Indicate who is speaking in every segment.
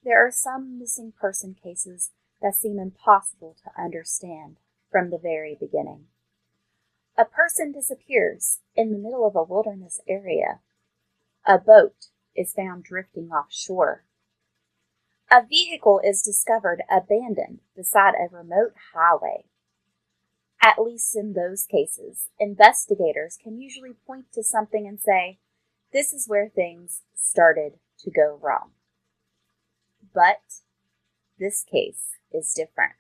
Speaker 1: There are some missing person cases that seem impossible to understand from the very beginning. A person disappears in the middle of a wilderness area. A boat is found drifting offshore. A vehicle is discovered abandoned beside a remote highway. At least in those cases, investigators can usually point to something and say, this is where things started to go wrong. But this case is different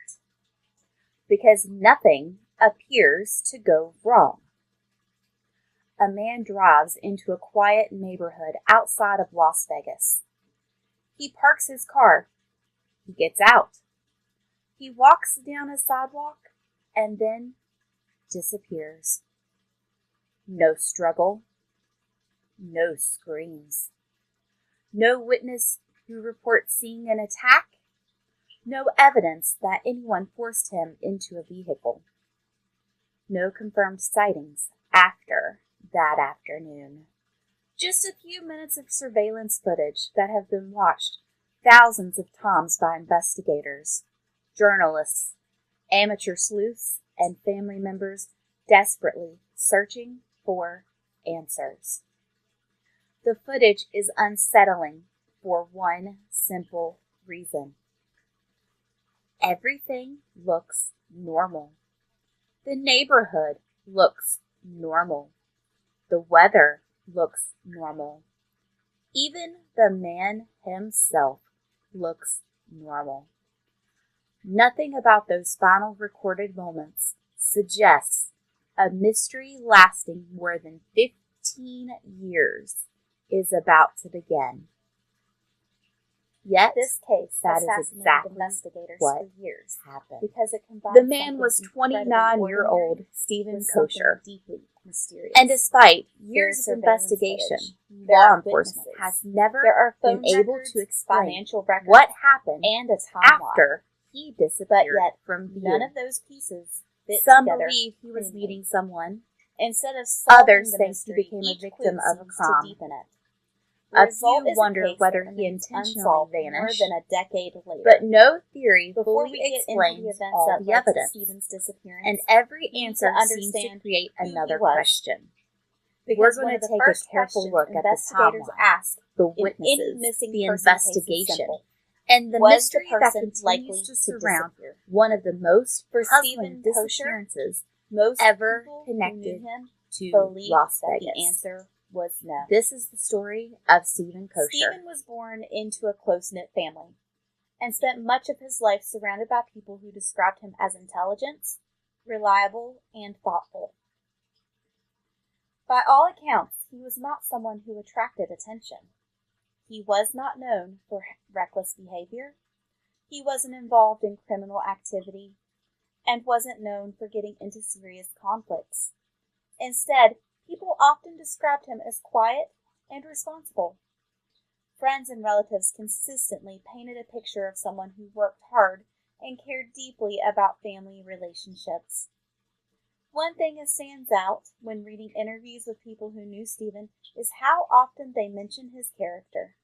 Speaker 1: because nothing appears to go wrong. A man drives into a quiet neighborhood outside of Las Vegas. He parks his car. He gets out. He walks down a sidewalk and then disappears. No struggle. No screams. No witness who reports seeing an attack. No evidence that anyone forced him into a vehicle. No confirmed sightings after that afternoon. Just a few minutes of surveillance footage that have been watched thousands of times by investigators, journalists, amateur sleuths, and family members desperately searching for answers. The footage is unsettling for one simple reason. Everything looks normal. The neighborhood looks normal. The weather looks normal. Even the man himself looks normal. Nothing about those final recorded moments suggests a mystery lasting more than 15 years is about to begin. Yet,
Speaker 2: This case
Speaker 1: that is
Speaker 2: fascinated
Speaker 1: exactly
Speaker 2: investigators
Speaker 1: what
Speaker 2: for years
Speaker 1: happened.
Speaker 2: because it combines
Speaker 1: The man was
Speaker 2: something incredibly
Speaker 1: 29-year-old
Speaker 2: ordinary
Speaker 1: Stephen
Speaker 2: with something
Speaker 1: Koecher.
Speaker 2: deeply mysterious.
Speaker 1: And despite
Speaker 2: There
Speaker 1: years
Speaker 2: is
Speaker 1: of
Speaker 2: surveillance
Speaker 1: investigation,
Speaker 2: footage. There
Speaker 1: law
Speaker 2: are
Speaker 1: enforcement
Speaker 2: witnesses.
Speaker 1: has never
Speaker 2: There are phone
Speaker 1: been able
Speaker 2: records,
Speaker 1: to explain
Speaker 2: financial records,
Speaker 1: what happened
Speaker 2: and a timeline.
Speaker 1: after he disappeared
Speaker 2: But yet,
Speaker 1: from view.
Speaker 2: none of those pieces fit
Speaker 1: Some
Speaker 2: together
Speaker 1: believe he was
Speaker 2: cleanly.
Speaker 1: meeting someone.
Speaker 2: Instead of solving
Speaker 1: Others
Speaker 2: the
Speaker 1: think he
Speaker 2: mystery,
Speaker 1: became a
Speaker 2: each
Speaker 1: victim
Speaker 2: clue
Speaker 1: of a
Speaker 2: seems
Speaker 1: crime.
Speaker 2: to deepen it. The
Speaker 1: A
Speaker 2: result
Speaker 1: few
Speaker 2: is
Speaker 1: wonder
Speaker 2: a case
Speaker 1: whether
Speaker 2: that
Speaker 1: he
Speaker 2: remains
Speaker 1: intentionally
Speaker 2: unsolved
Speaker 1: vanished,
Speaker 2: more than a decade later.
Speaker 1: but no theory
Speaker 2: Before
Speaker 1: fully
Speaker 2: we get into the
Speaker 1: explains
Speaker 2: events
Speaker 1: all
Speaker 2: that
Speaker 1: the
Speaker 2: led to
Speaker 1: evidence,
Speaker 2: Stephen's disappearance,
Speaker 1: and every
Speaker 2: we need
Speaker 1: answer
Speaker 2: to
Speaker 1: seems to
Speaker 2: understand
Speaker 1: create
Speaker 2: who he
Speaker 1: another
Speaker 2: was.
Speaker 1: question.
Speaker 2: because
Speaker 1: We're
Speaker 2: one
Speaker 1: going
Speaker 2: of
Speaker 1: to
Speaker 2: the
Speaker 1: take a
Speaker 2: first
Speaker 1: careful
Speaker 2: questions
Speaker 1: look at the
Speaker 2: investigators
Speaker 1: timeline,
Speaker 2: ask
Speaker 1: the
Speaker 2: in any
Speaker 1: witnesses,
Speaker 2: missing
Speaker 1: the
Speaker 2: person case is
Speaker 1: investigation,
Speaker 2: simple.
Speaker 1: and the
Speaker 2: Was the
Speaker 1: mystery that
Speaker 2: person
Speaker 1: continues
Speaker 2: likely
Speaker 1: to
Speaker 2: to
Speaker 1: surround
Speaker 2: disappear?
Speaker 1: one of the most
Speaker 2: For
Speaker 1: puzzling
Speaker 2: Stephen Koecher,
Speaker 1: disappearances
Speaker 2: Most
Speaker 1: ever
Speaker 2: people who
Speaker 1: connected
Speaker 2: knew him
Speaker 1: to
Speaker 2: believed
Speaker 1: Las
Speaker 2: that
Speaker 1: Vegas.
Speaker 2: the answer was no.
Speaker 1: This is the story of Stephen Koecher.
Speaker 2: Stephen was born into a close-knit family and spent much of his life surrounded by people who described him as intelligent, reliable, and thoughtful. By all accounts, he was not someone who attracted attention. He was not known for reckless behavior. He wasn't involved in criminal activity and wasn't known for getting into serious conflicts. Instead, people often described him as quiet and responsible. Friends and relatives consistently painted a picture of someone who worked hard and cared deeply about family relationships. One thing that stands out when reading interviews with people who knew Stephen is how often they mention his character.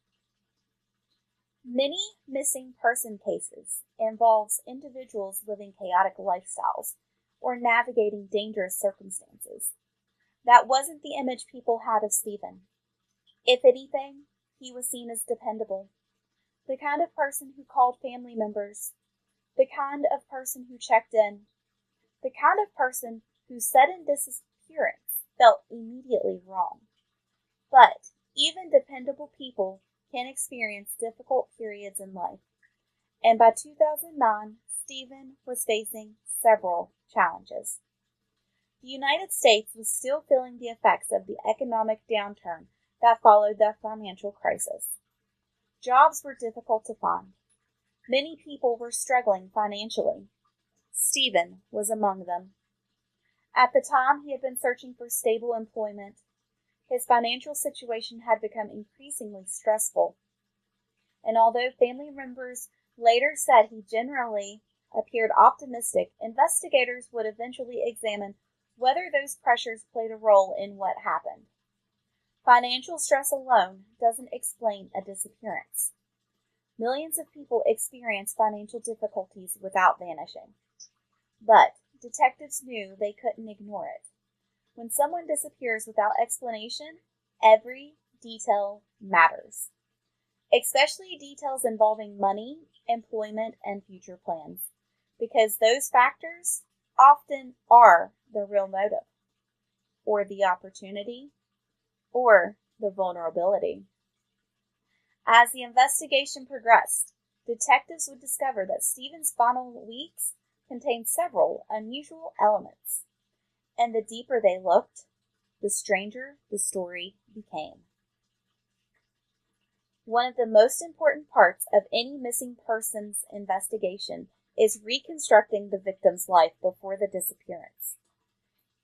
Speaker 2: Many missing person cases involves individuals living chaotic lifestyles or navigating dangerous circumstances. That wasn't the image people had of Stephen. If anything, he was seen as dependable, the kind of person who called family members, the kind of person who checked in, the kind of person whose sudden disappearance felt immediately wrong. But even dependable people can experience difficult periods in life, and by 2009, Stephen was facing several challenges. The United States was still feeling the effects of the economic downturn that followed the financial crisis. Jobs were difficult to find. Many people were struggling financially. Stephen was among them. At the time, he had been searching for stable employment. His financial situation had become increasingly stressful. And although family members later said he generally appeared optimistic, investigators would eventually examine whether those pressures played a role in what happened. Financial stress alone doesn't explain a disappearance. Millions of people experience financial difficulties without vanishing. But detectives knew they couldn't ignore it. When someone disappears without explanation, every detail matters, especially details involving money, employment, and future plans, because those factors often are the real motive, or the opportunity, or the vulnerability. As the investigation progressed, detectives would discover that Stephen's final weeks contained several unusual elements, and the deeper they looked, the stranger the story became. One of the most important parts of any missing persons investigation is reconstructing the victim's life before the disappearance.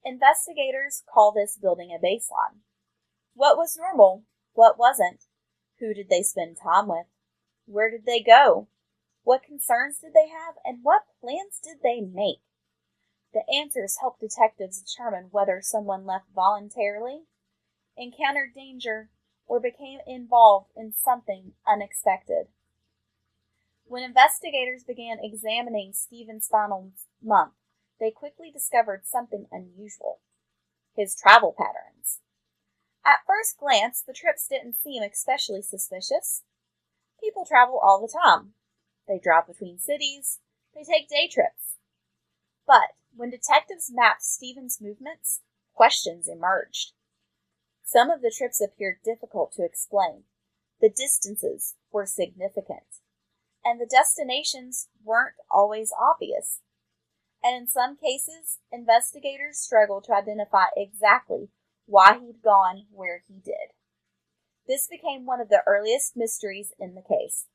Speaker 2: Investigators call this building a baseline. What was normal? What wasn't? Who did they spend time with? Where did they go? What concerns did they have? And what plans did they make? The answers help detectives determine whether someone left voluntarily, encountered danger, or became involved in something unexpected. When investigators began examining Stephen's final month, they quickly discovered something unusual: his travel patterns. At first glance, the trips didn't seem especially suspicious. People travel all the time. They drive between cities. They take day trips. But when detectives mapped Stephen's movements, questions emerged. Some of the trips appeared difficult to explain. The distances were significant, and the destinations weren't always obvious. And in some cases, investigators struggled to identify exactly why he'd gone where he did. This became one of the earliest mysteries in the case.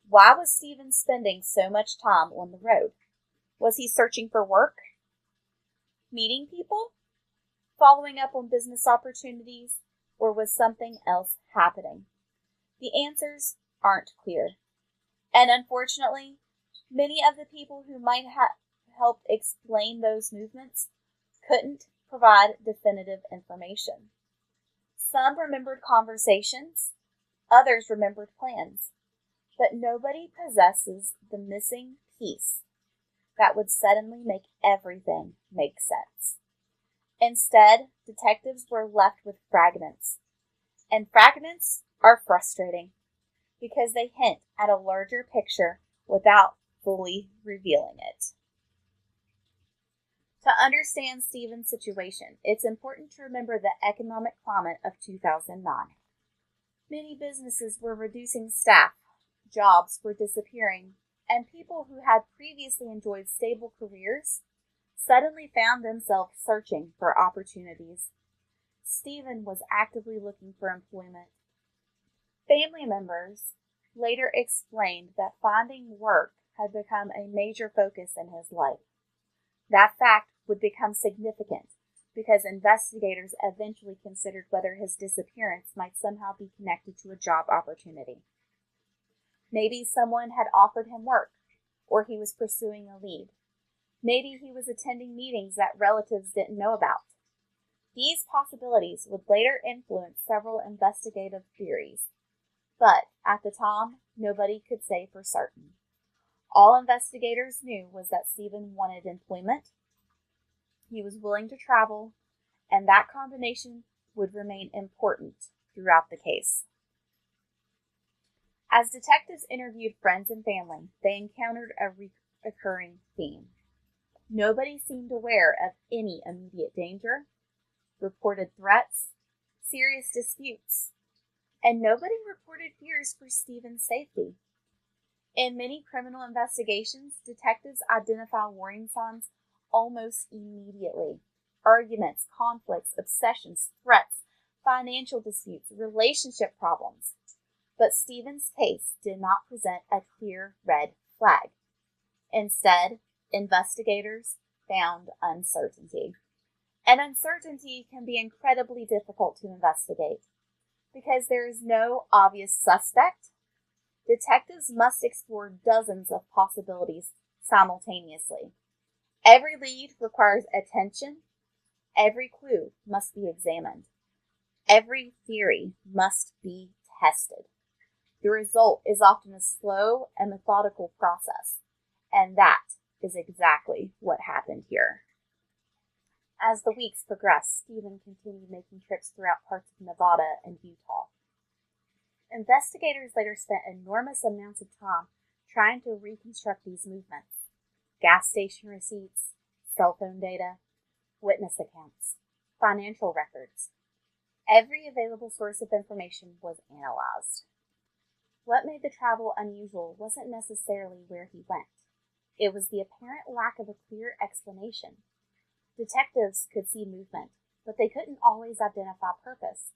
Speaker 2: Why was Stephen spending so much time on the road? Was he searching for work? Meeting people? Following up on business opportunities? Or was something else happening? The answers aren't clear. And unfortunately, many of the people who might have helped explain those movements couldn't provide definitive information. Some remembered conversations, others remembered plans, but nobody possesses the missing piece that would suddenly make everything make sense. Instead, detectives were left with fragments. And fragments are frustrating because they hint at a larger picture without fully revealing it. To understand Stephen's situation, it's important to remember the economic climate of 2009. Many businesses were reducing staff, jobs were disappearing, and people who had previously enjoyed stable careers suddenly found themselves searching for opportunities. Stephen was actively looking for employment. Family members later explained that finding work had become a major focus in his life. That fact would become significant because investigators eventually considered whether his disappearance might somehow be connected to a job opportunity. Maybe someone had offered him work, or he was pursuing a lead. Maybe he was attending meetings that relatives didn't know about. These possibilities would later influence several investigative theories, but at the time, nobody could say for certain. All investigators knew was that Stephen wanted employment, he was willing to travel, and that combination would remain important throughout the case. As detectives interviewed friends and family, they encountered a recurring theme. Nobody seemed aware of any immediate danger, reported threats, serious disputes, and nobody reported fears for Stephen's safety. In many criminal investigations, detectives identify warning signs almost immediately. Arguments, conflicts, obsessions, threats, financial disputes, relationship problems. But Stephen's case did not present a clear red flag. Instead, investigators found uncertainty. And uncertainty can be incredibly difficult to investigate. Because there is no obvious suspect, detectives must explore dozens of possibilities simultaneously. Every lead requires attention. Every clue must be examined. Every theory must be tested. The result is often a slow and methodical process, and that is exactly what happened here. As the weeks progressed, Stephen continued making trips throughout parts of Nevada and Utah. Investigators later spent enormous amounts of time trying to reconstruct these movements: gas station receipts, cell phone data, witness accounts, financial records. Every available source of information was analyzed. What made the travel unusual wasn't necessarily where he went. It was the apparent lack of a clear explanation. Detectives could see movement, but they couldn't always identify purpose.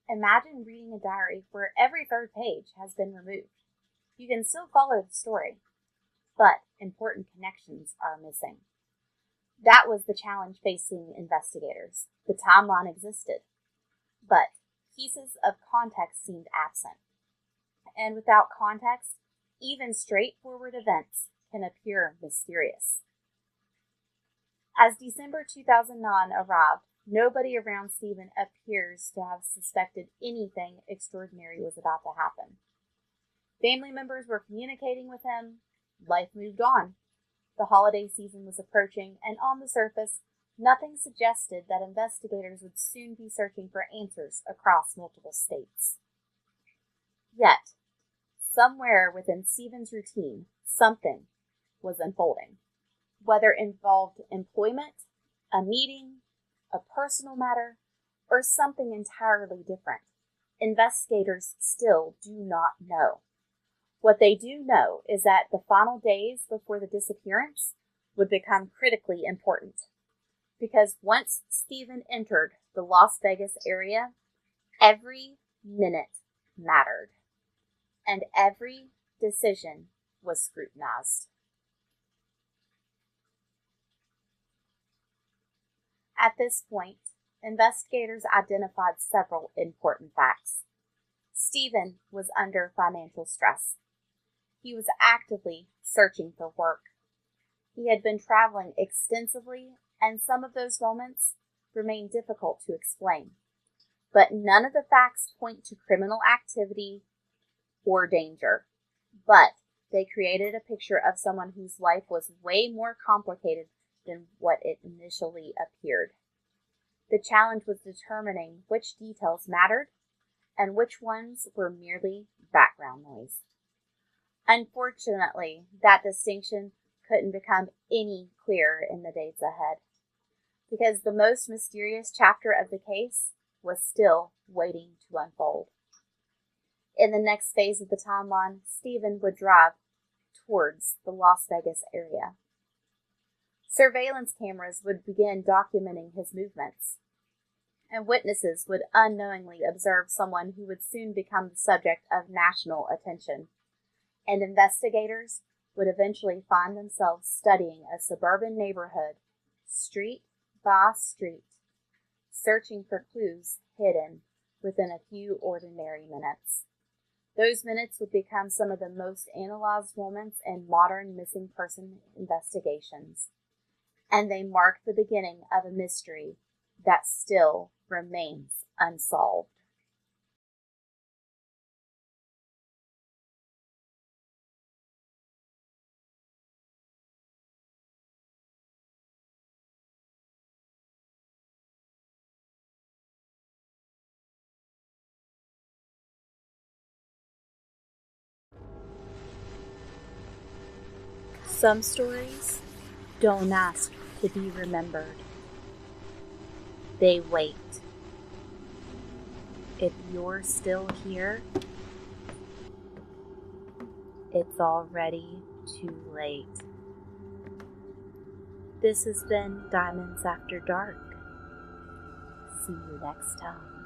Speaker 2: Imagine reading a diary where every third page has been removed. You can still follow the story, but important connections are missing. That was the challenge facing investigators. The timeline existed, but pieces of context seemed absent. And without context, even straightforward events can appear mysterious. As December 2009 arrived, nobody around Stephen appears to have suspected anything extraordinary was about to happen. Family members were communicating with him. Life moved on. The holiday season was approaching, and on the surface, nothing suggested that investigators would soon be searching for answers across multiple states. Yet, somewhere within Stephen's routine, something was unfolding. Whether it involved employment, a meeting, a personal matter, or something entirely different, investigators still do not know. What they do know is that the final days before the disappearance would become critically important, because once Stephen entered the Las Vegas area, every minute mattered, and every decision was scrutinized. At this point, investigators identified several important facts. Stephen was under financial stress. He was actively searching for work. He had been traveling extensively, and some of those moments remain difficult to explain. But none of the facts point to criminal activity or danger. But they created a picture of someone whose life was way more complicated than what it initially appeared. The challenge was determining which details mattered and which ones were merely background noise. Unfortunately, that distinction couldn't become any clearer in the days ahead, because the most mysterious chapter of the case was still waiting to unfold. In the next phase of the timeline, Stephen would drive towards the Las Vegas area. Surveillance cameras would begin documenting his movements, and witnesses would unknowingly observe someone who would soon become the subject of national attention. And investigators would eventually find themselves studying a suburban neighborhood, street by street, searching for clues hidden within a few ordinary minutes. Those minutes would become some of the most analyzed moments in modern missing person investigations, and they mark the beginning of a mystery that still remains unsolved. Some stories don't ask to be remembered. They wait. If you're still here, it's already too late. This has been Diamonds After Dark. See you next time.